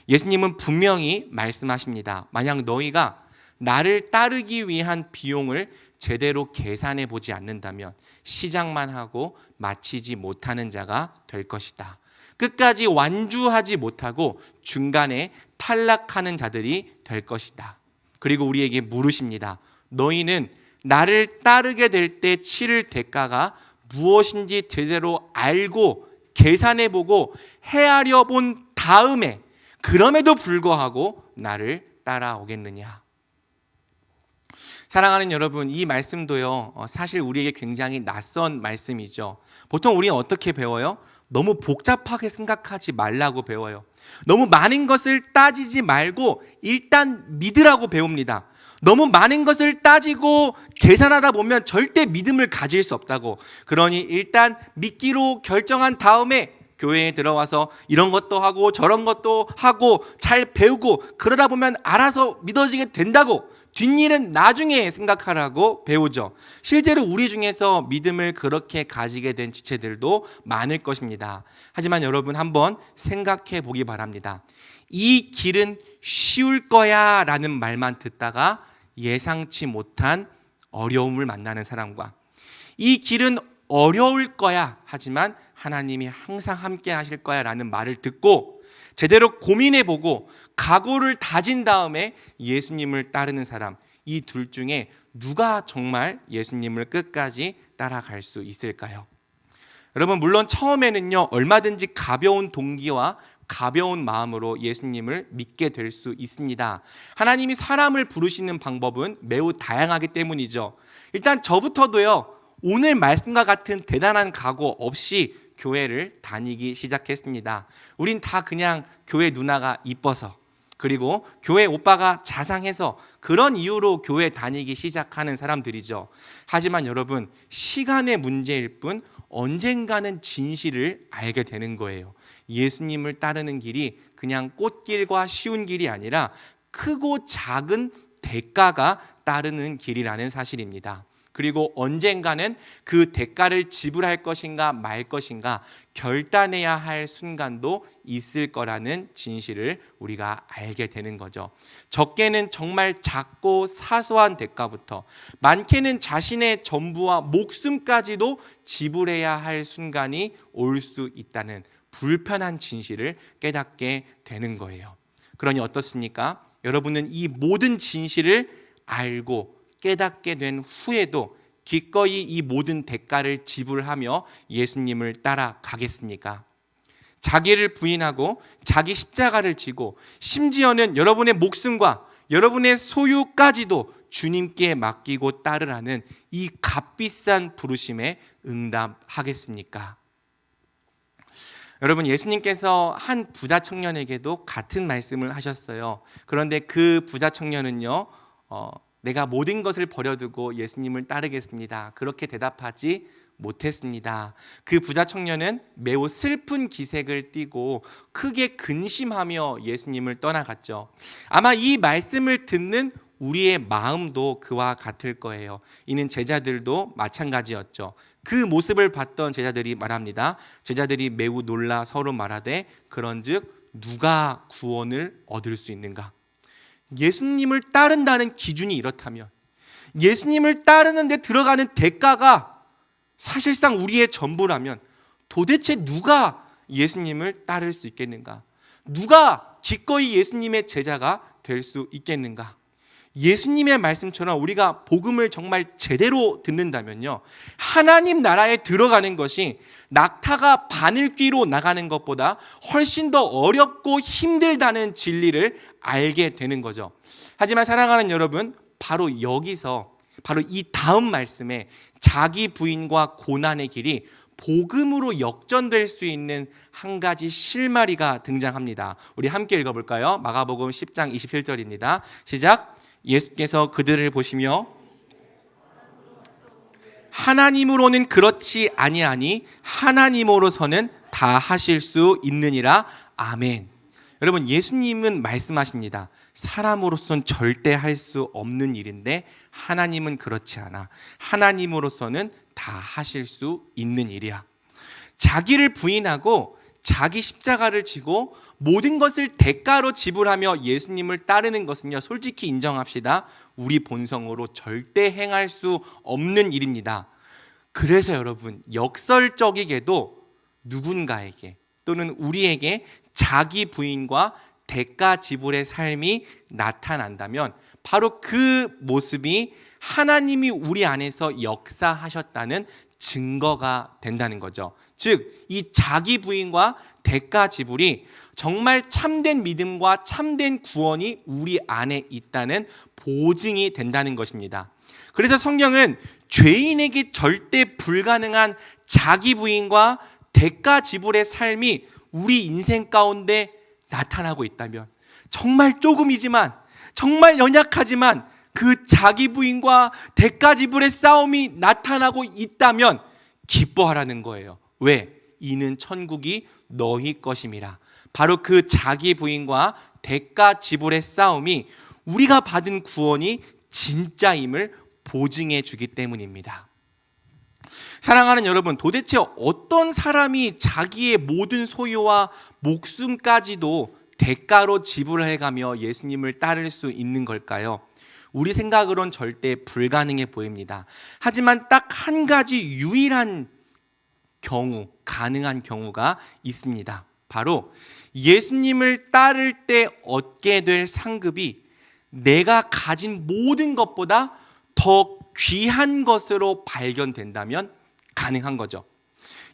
예수님은 분명히 말씀하십니다. 만약 너희가 나를 따르기 위한 비용을 제대로 계산해 보지 않는다면 시작만 하고 마치지 못하는 자가 될 것이다. 끝까지 완주하지 못하고 중간에 탈락하는 자들이 될 것이다. 그리고 우리에게 물으십니다. 너희는 나를 따르게 될 때 치를 대가가 무엇인지 제대로 알고 계산해 보고 헤아려 본 다음에 그럼에도 불구하고 나를 따라오겠느냐? 사랑하는 여러분, 이 말씀도요, 사실 우리에게 굉장히 낯선 말씀이죠. 보통 우리는 어떻게 배워요? 너무 복잡하게 생각하지 말라고 배워요. 너무 많은 것을 따지지 말고 일단 믿으라고 배웁니다. 너무 많은 것을 따지고 계산하다 보면 절대 믿음을 가질 수 없다고. 그러니 일단 믿기로 결정한 다음에 교회에 들어와서 이런 것도 하고 저런 것도 하고 잘 배우고 그러다 보면 알아서 믿어지게 된다고, 뒷일은 나중에 생각하라고 배우죠. 실제로 우리 중에서 믿음을 그렇게 가지게 된 지체들도 많을 것입니다. 하지만 여러분, 한번 생각해 보기 바랍니다. 이 길은 쉬울 거야 라는 말만 듣다가 예상치 못한 어려움을 만나는 사람과, 이 길은 어려울 거야 하지만 하나님이 항상 함께 하실 거야 라는 말을 듣고 제대로 고민해보고 각오를 다진 다음에 예수님을 따르는 사람, 이 둘 중에 누가 정말 예수님을 끝까지 따라갈 수 있을까요? 여러분, 물론 처음에는요, 얼마든지 가벼운 동기와 가벼운 마음으로 예수님을 믿게 될 수 있습니다. 하나님이 사람을 부르시는 방법은 매우 다양하기 때문이죠. 일단 저부터도요, 오늘 말씀과 같은 대단한 각오 없이 교회를 다니기 시작했습니다. 우린 다 그냥 교회 누나가 이뻐서, 그리고 교회 오빠가 자상해서 그런 이유로 교회 다니기 시작하는 사람들이죠. 하지만 여러분, 시간의 문제일 뿐 언젠가는 진실을 알게 되는 거예요. 예수님을 따르는 길이 그냥 꽃길과 쉬운 길이 아니라 크고 작은 대가가 따르는 길이라는 사실입니다. 그리고 언젠가는 그 대가를 지불할 것인가 말 것인가 결단해야 할 순간도 있을 거라는 진실을 우리가 알게 되는 거죠. 적게는 정말 작고 사소한 대가부터, 많게는 자신의 전부와 목숨까지도 지불해야 할 순간이 올 수 있다는 불편한 진실을 깨닫게 되는 거예요. 그러니 어떻습니까? 여러분은 이 모든 진실을 알고 깨닫게 된 후에도 기꺼이 이 모든 대가를 지불하며 예수님을 따라가겠습니까? 자기를 부인하고 자기 십자가를 지고 심지어는 여러분의 목숨과 여러분의 소유까지도 주님께 맡기고 따르라는 이 값비싼 부르심에 응답하겠습니까? 여러분, 예수님께서 한 부자 청년에게도 같은 말씀을 하셨어요. 그런데 그 부자 청년은요, 내가 모든 것을 버려두고 예수님을 따르겠습니다, 그렇게 대답하지 못했습니다. 그 부자 청년은 매우 슬픈 기색을 띠고 크게 근심하며 예수님을 떠나갔죠. 아마 이 말씀을 듣는 우리의 마음도 그와 같을 거예요. 이는 제자들도 마찬가지였죠. 그 모습을 봤던 제자들이 말합니다. 제자들이 매우 놀라 서로 말하되 그런즉 누가 구원을 얻을 수 있는가? 예수님을 따른다는 기준이 이렇다면, 예수님을 따르는 데 들어가는 대가가 사실상 우리의 전부라면 도대체 누가 예수님을 따를 수 있겠는가? 누가 기꺼이 예수님의 제자가 될 수 있겠는가? 예수님의 말씀처럼 우리가 복음을 정말 제대로 듣는다면요, 하나님 나라에 들어가는 것이 낙타가 바늘귀로 나가는 것보다 훨씬 더 어렵고 힘들다는 진리를 알게 되는 거죠. 하지만 사랑하는 여러분, 바로 여기서, 바로 이 다음 말씀에 자기 부인과 고난의 길이 복음으로 역전될 수 있는 한 가지 실마리가 등장합니다. 우리 함께 읽어볼까요? 마가복음 10장 27절입니다. 시작. 예수께서 그들을 보시며 하나님으로는 그렇지 아니하니 하나님으로서는 다 하실 수 있느니라. 아멘. 여러분, 예수님은 말씀하십니다. 사람으로서는 절대 할 수 없는 일인데 하나님은 그렇지 않아. 하나님으로서는 다 하실 수 있는 일이야. 자기를 부인하고 자기 십자가를 지고 모든 것을 대가로 지불하며 예수님을 따르는 것은요, 솔직히 인정합시다, 우리 본성으로 절대 행할 수 없는 일입니다. 그래서 여러분, 역설적이게도 누군가에게 또는 우리에게 자기 부인과 대가 지불의 삶이 나타난다면 바로 그 모습이 하나님이 우리 안에서 역사하셨다는 증거가 된다는 거죠. 즉, 이 자기 부인과 대가 지불이 정말 참된 믿음과 참된 구원이 우리 안에 있다는 보증이 된다는 것입니다. 그래서 성경은 죄인에게 절대 불가능한 자기 부인과 대가 지불의 삶이 우리 인생 가운데 나타나고 있다면, 정말 조금이지만, 정말 연약하지만 그 자기 부인과 대가 지불의 싸움이 나타나고 있다면 기뻐하라는 거예요. 왜? 이는 천국이 너희 것임이라. 바로 그 자기 부인과 대가 지불의 싸움이 우리가 받은 구원이 진짜임을 보증해 주기 때문입니다. 사랑하는 여러분, 도대체 어떤 사람이 자기의 모든 소유와 목숨까지도 대가로 지불해가며 예수님을 따를 수 있는 걸까요? 우리 생각으론 절대 불가능해 보입니다. 하지만 딱 한 가지 유일한 경우, 가능한 경우가 있습니다. 바로 예수님을 따를 때 얻게 될 상급이 내가 가진 모든 것보다 더 귀한 것으로 발견된다면 가능한 거죠.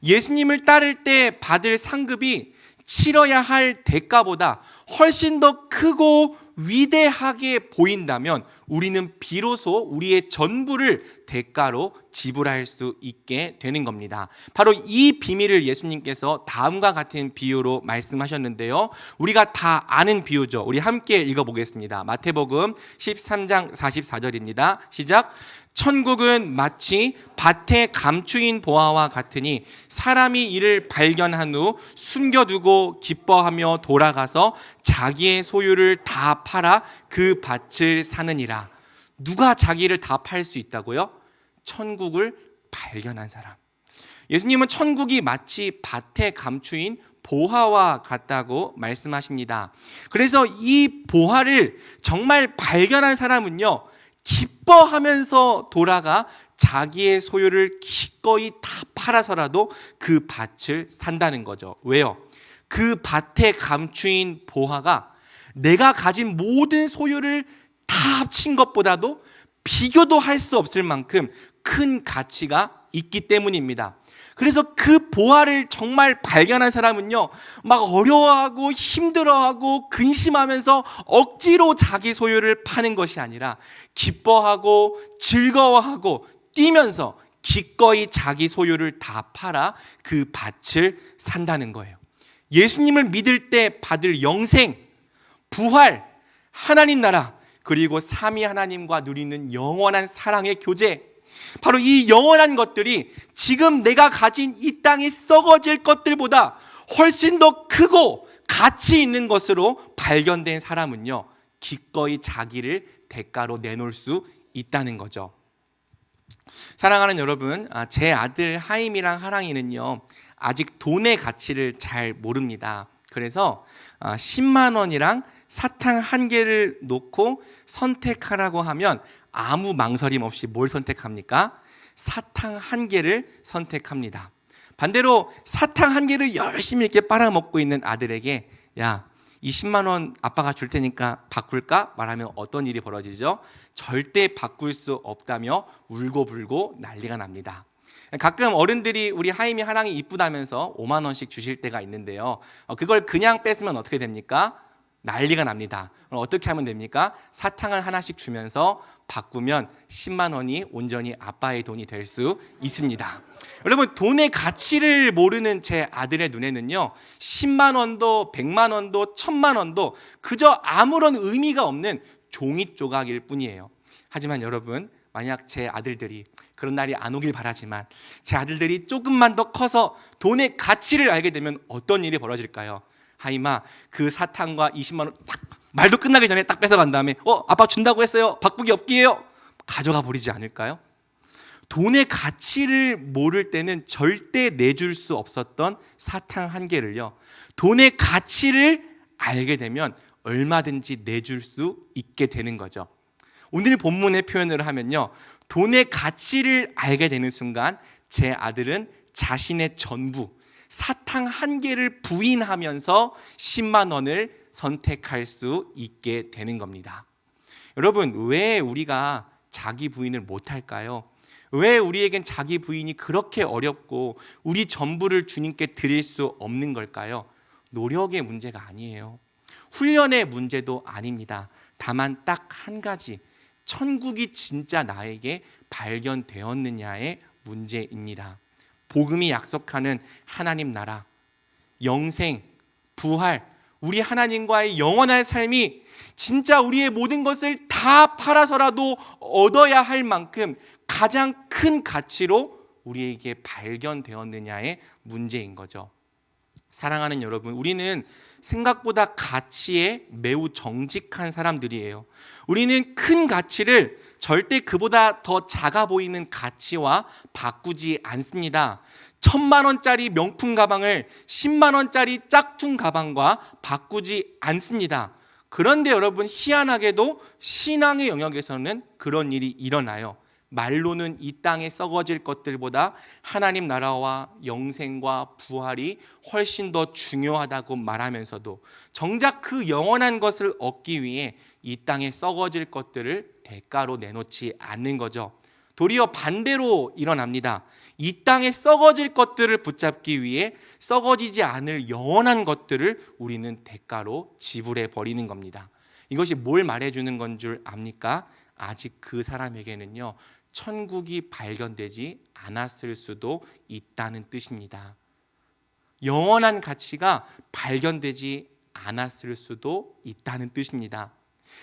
예수님을 따를 때 받을 상급이 치러야 할 대가보다 훨씬 더 크고 위대하게 보인다면 우리는 비로소 우리의 전부를 대가로 지불할 수 있게 되는 겁니다. 바로 이 비밀을 예수님께서 다음과 같은 비유로 말씀하셨는데요. 우리가 다 아는 비유죠. 우리 함께 읽어보겠습니다. 마태복음 13장 44절입니다. 시작. 천국은 마치 밭에 감추인 보화와 같으니 사람이 이를 발견한 후 숨겨두고 기뻐하며 돌아가서 자기의 소유를 다 팔아 그 밭을 사느니라. 누가 자기를 다 팔 수 있다고요? 천국을 발견한 사람. 예수님은 천국이 마치 밭에 감추인 보화와 같다고 말씀하십니다. 그래서 이 보화를 정말 발견한 사람은요, 기뻐하면서 돌아가 자기의 소유를 기꺼이 다 팔아서라도 그 밭을 산다는 거죠. 왜요? 그 밭에 감추인 보화가 내가 가진 모든 소유를 다 합친 것보다도 비교도 할 수 없을 만큼 큰 가치가 있기 때문입니다. 그래서 그 보화를 정말 발견한 사람은요, 막 어려워하고 힘들어하고 근심하면서 억지로 자기 소유를 파는 것이 아니라 기뻐하고 즐거워하고 뛰면서 기꺼이 자기 소유를 다 팔아 그 밭을 산다는 거예요. 예수님을 믿을 때 받을 영생, 부활, 하나님 나라, 그리고 삼위 하나님과 누리는 영원한 사랑의 교제, 바로 이 영원한 것들이 지금 내가 가진 이 땅에 썩어질 것들보다 훨씬 더 크고 가치 있는 것으로 발견된 사람은요, 기꺼이 자기를 대가로 내놓을 수 있다는 거죠. 사랑하는 여러분, 제 아들 하임이랑 하랑이는요, 아직 돈의 가치를 잘 모릅니다. 그래서 10만 원이랑 사탕 한 개를 놓고 선택하라고 하면 아무 망설임 없이 뭘 선택합니까? 사탕 한 개를 선택합니다. 반대로 사탕 한 개를 열심히 이렇게 빨아먹고 있는 아들에게, 야, 이 10만 원 아빠가 줄 테니까 바꿀까? 말하면 어떤 일이 벌어지죠? 절대 바꿀 수 없다며 울고불고 난리가 납니다. 가끔 어른들이 우리 하임이 하랑이 이쁘다면서 5만 원씩 주실 때가 있는데요, 그걸 그냥 뺐으면 어떻게 됩니까? 난리가 납니다. 그럼 어떻게 하면 됩니까? 사탕을 하나씩 주면서 바꾸면 10만 원이 온전히 아빠의 돈이 될 수 있습니다. 여러분, 돈의 가치를 모르는 제 아들의 눈에는요, 10만 원도 100만 원도 1000만 원도 그저 아무런 의미가 없는 종이 조각일 뿐이에요. 하지만 여러분, 만약 제 아들들이, 그런 날이 안 오길 바라지만 제 아들들이 조금만 더 커서 돈의 가치를 알게 되면 어떤 일이 벌어질까요? 하임아, 그 사탕과 20만 원 딱 말도 끝나기 전에 딱 뺏어간 다음에 아빠 준다고 했어요, 바꾸기 없기에요, 가져가 버리지 않을까요? 돈의 가치를 모를 때는 절대 내줄 수 없었던 사탕 한 개를요, 돈의 가치를 알게 되면 얼마든지 내줄 수 있게 되는 거죠. 오늘 본문의 표현을 하면요, 돈의 가치를 알게 되는 순간 제 아들은 자신의 전부, 사탕 한 개를 부인하면서 10만 원을 선택할 수 있게 되는 겁니다. 여러분, 왜 우리가 자기 부인을 못할까요? 왜 우리에겐 자기 부인이 그렇게 어렵고 우리 전부를 주님께 드릴 수 없는 걸까요? 노력의 문제가 아니에요. 훈련의 문제도 아닙니다. 다만 딱 한 가지, 천국이 진짜 나에게 발견되었느냐의 문제입니다. 복음이 약속하는 하나님 나라, 영생, 부활, 우리 하나님과의 영원한 삶이 진짜 우리의 모든 것을 다 팔아서라도 얻어야 할 만큼 가장 큰 가치로 우리에게 발견되었느냐의 문제인 거죠. 사랑하는 여러분, 우리는 생각보다 가치에 매우 정직한 사람들이에요. 우리는 큰 가치를 절대 그보다 더 작아 보이는 가치와 바꾸지 않습니다. 1000만 원짜리 명품 가방을 10만 원짜리 짝퉁 가방과 바꾸지 않습니다. 그런데 여러분, 희한하게도 신앙의 영역에서는 그런 일이 일어나요. 말로는 이 땅에 썩어질 것들보다 하나님 나라와 영생과 부활이 훨씬 더 중요하다고 말하면서도 정작 그 영원한 것을 얻기 위해 이 땅에 썩어질 것들을 대가로 내놓지 않는 거죠. 도리어 반대로 일어납니다. 이 땅에 썩어질 것들을 붙잡기 위해 썩어지지 않을 영원한 것들을 우리는 대가로 지불해 버리는 겁니다. 이것이 뭘 말해주는 건 줄 압니까? 아직 그 사람에게는요, 천국이 발견되지 않았을 수도 있다는 뜻입니다. 영원한 가치가 발견되지 않았을 수도 있다는 뜻입니다.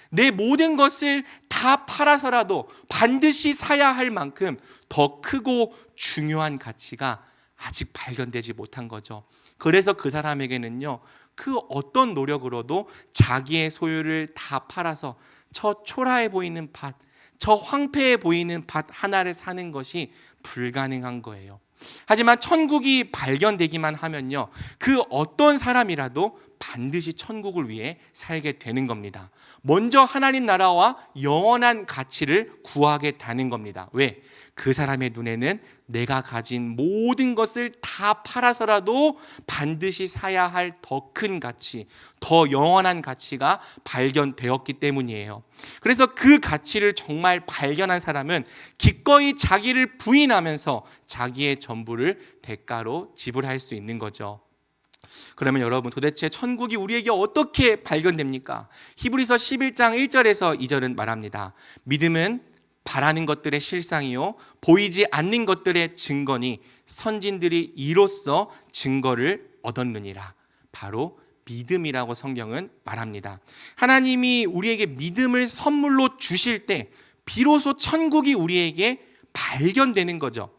내 모든 것을 다 팔아서라도 반드시 사야 할 만큼 더 크고 중요한 가치가 아직 발견되지 못한 거죠. 그래서 그 사람에게는요, 그 어떤 노력으로도 자기의 소유를 다 팔아서 저 초라해 보이는 밭, 저 황폐해 보이는 밭 하나를 사는 것이 불가능한 거예요. 하지만 천국이 발견되기만 하면요, 그 어떤 사람이라도 반드시 천국을 위해 살게 되는 겁니다. 먼저 하나님 나라와 영원한 가치를 구하게 되는 겁니다. 왜? 그 사람의 눈에는 내가 가진 모든 것을 다 팔아서라도 반드시 사야 할 더 큰 가치, 더 영원한 가치가 발견되었기 때문이에요. 그래서 그 가치를 정말 발견한 사람은 기꺼이 자기를 부인하면서 자기의 전부를 대가로 지불할 수 있는 거죠. 그러면 여러분, 도대체 천국이 우리에게 어떻게 발견됩니까? 히브리서 11장 1절에서 2절은 말합니다. 믿음은 바라는 것들의 실상이요 보이지 않는 것들의 증거니 선진들이 이로써 증거를 얻었느니라. 바로 믿음이라고 성경은 말합니다. 하나님이 우리에게 믿음을 선물로 주실 때 비로소 천국이 우리에게 발견되는 거죠.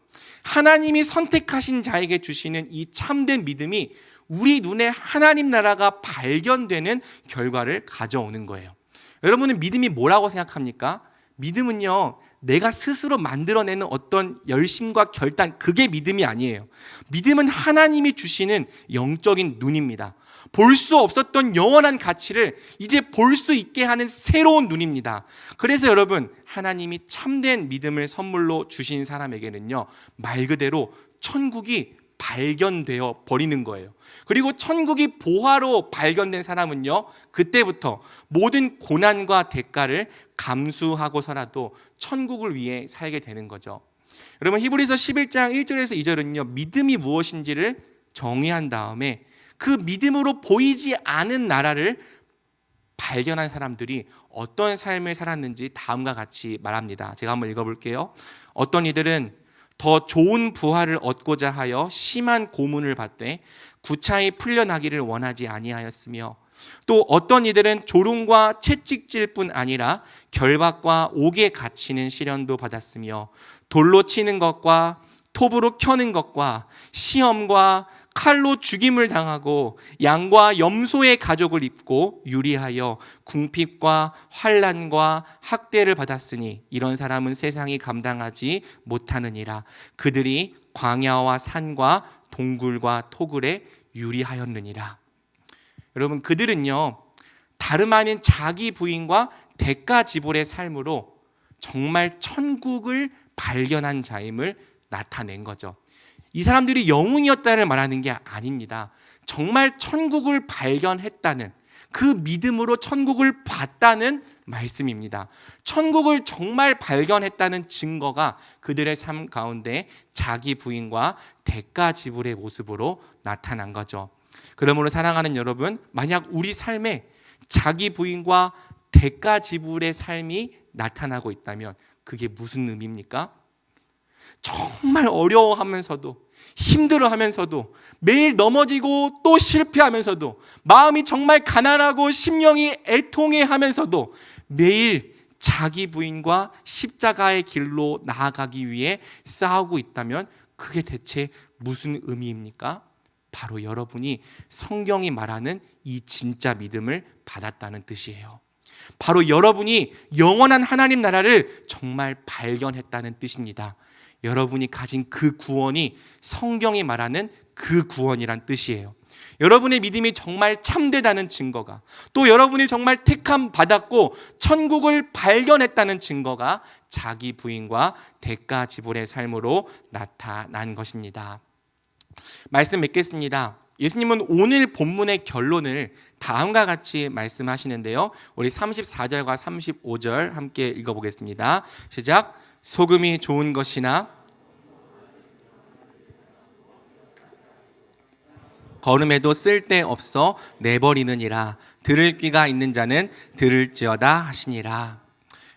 하나님이 선택하신 자에게 주시는 이 참된 믿음이 우리 눈에 하나님 나라가 발견되는 결과를 가져오는 거예요. 여러분은 믿음이 뭐라고 생각합니까? 믿음은요, 내가 스스로 만들어내는 어떤 열심과 결단, 그게 믿음이 아니에요. 믿음은 하나님이 주시는 영적인 눈입니다. 볼 수 없었던 영원한 가치를 이제 볼 수 있게 하는 새로운 눈입니다. 그래서 여러분, 하나님이 참된 믿음을 선물로 주신 사람에게는요, 말 그대로 천국이 발견되어 버리는 거예요. 그리고 천국이 보화로 발견된 사람은요, 그때부터 모든 고난과 대가를 감수하고서라도 천국을 위해 살게 되는 거죠. 여러분, 히브리서 11장 1절에서 2절은요, 믿음이 무엇인지를 정의한 다음에 그 믿음으로 보이지 않은 나라를 발견한 사람들이 어떤 삶을 살았는지 다음과 같이 말합니다. 제가 한번 읽어볼게요. 어떤 이들은 더 좋은 부활을 얻고자 하여 심한 고문을 받되 구차히 풀려나기를 원하지 아니하였으며, 또 어떤 이들은 조롱과 채찍질 뿐 아니라 결박과 옥에 갇히는 시련도 받았으며, 돌로 치는 것과 톱으로 켜는 것과 시험과 칼로 죽임을 당하고 양과 염소의 가죽을 입고 유리하여 궁핍과 환난과 학대를 받았으니 이런 사람은 세상이 감당하지 못하느니라. 그들이 광야와 산과 동굴과 토굴에 유리하였느니라. 여러분, 그들은요, 다름 아닌 자기 부인과 대가 지불의 삶으로 정말 천국을 발견한 자임을 나타낸 거죠. 이 사람들이 영웅이었다를 말하는 게 아닙니다. 정말 천국을 발견했다는, 그 믿음으로 천국을 봤다는 말씀입니다. 천국을 정말 발견했다는 증거가 그들의 삶 가운데 자기 부인과 대가 지불의 모습으로 나타난 거죠. 그러므로 사랑하는 여러분, 만약 우리 삶에 자기 부인과 대가 지불의 삶이 나타나고 있다면 그게 무슨 의미입니까? 정말 어려워하면서도, 힘들어하면서도, 매일 넘어지고 또 실패하면서도, 마음이 정말 가난하고 심령이 애통해하면서도 매일 자기 부인과 십자가의 길로 나아가기 위해 싸우고 있다면 그게 대체 무슨 의미입니까? 바로 여러분이 성경이 말하는 이 진짜 믿음을 받았다는 뜻이에요. 바로 여러분이 영원한 하나님 나라를 정말 발견했다는 뜻입니다. 여러분이 가진 그 구원이 성경이 말하는 그 구원이란 뜻이에요. 여러분의 믿음이 정말 참되다는 증거가, 또 여러분이 정말 택함 받았고 천국을 발견했다는 증거가 자기 부인과 대가 지불의 삶으로 나타난 것입니다. 말씀 맺겠습니다. 예수님은 오늘 본문의 결론을 다음과 같이 말씀하시는데요. 우리 34절과 35절 함께 읽어보겠습니다. 시작. 소금이 좋은 것이나 거름에도 쓸데없어 내버리느니라. 들을 귀가 있는 자는 들을지어다 하시니라.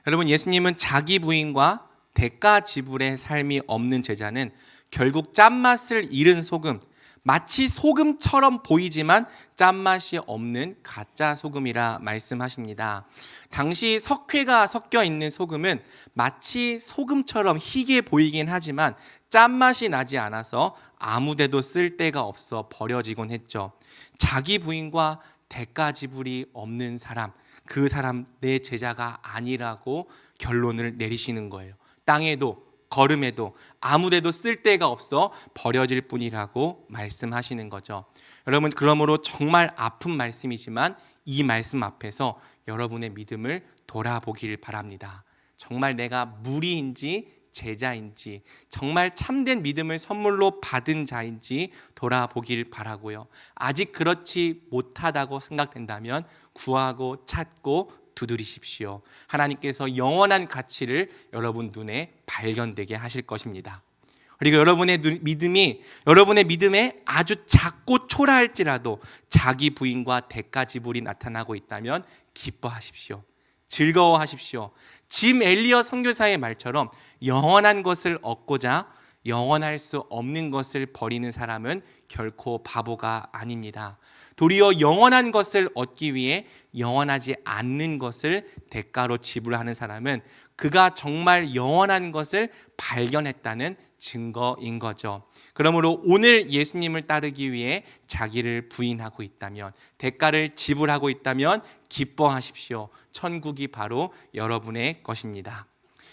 여러분, 예수님은 자기 부인과 대가 지불의 삶이 없는 제자는 결국 짠맛을 잃은 소금, 마치 소금처럼 보이지만 짠맛이 없는 가짜 소금이라 말씀하십니다. 당시 석회가 섞여 있는 소금은 마치 소금처럼 희게 보이긴 하지만 짠맛이 나지 않아서 아무데도 쓸 데가 없어 버려지곤 했죠. 자기 부인과 대가 지불이 없는 사람, 그 사람 내 제자가 아니라고 결론을 내리시는 거예요. 땅에도 걸음에도 아무데도 쓸 데가 없어 버려질 뿐이라고 말씀하시는 거죠. 여러분, 그러므로 정말 아픈 말씀이지만 이 말씀 앞에서 여러분의 믿음을 돌아보길 바랍니다. 정말 내가 무리인지 제자인지, 정말 참된 믿음을 선물로 받은 자인지 돌아보길 바라고요. 아직 그렇지 못하다고 생각된다면 구하고 찾고 두드리십시오. 하나님께서 영원한 가치를 여러분 눈에 발견되게 하실 것입니다. 그리고 여러분의 믿음에 아주 작고 초라할지라도 자기 부인과 대가 지불이 나타나고 있다면 기뻐하십시오. 즐거워하십시오. 짐 엘리엇 선교사의 말처럼 영원한 것을 얻고자 영원할 수 없는 것을 버리는 사람은 결코 바보가 아닙니다. 도리어 영원한 것을 얻기 위해 영원하지 않는 것을 대가로 지불하는 사람은 그가 정말 영원한 것을 발견했다는 증거인 거죠. 그러므로 오늘 예수님을 따르기 위해 자기를 부인하고 있다면, 대가를 지불하고 있다면 기뻐하십시오. 천국이 바로 여러분의 것입니다.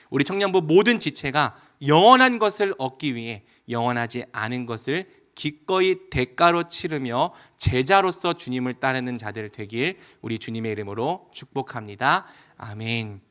우리 청년부 모든 지체가 영원한 것을 얻기 위해 영원하지 않은 것을 기꺼이 대가로 치르며 제자로서 주님을 따르는 자들 되길 우리 주님의 이름으로 축복합니다. 아멘.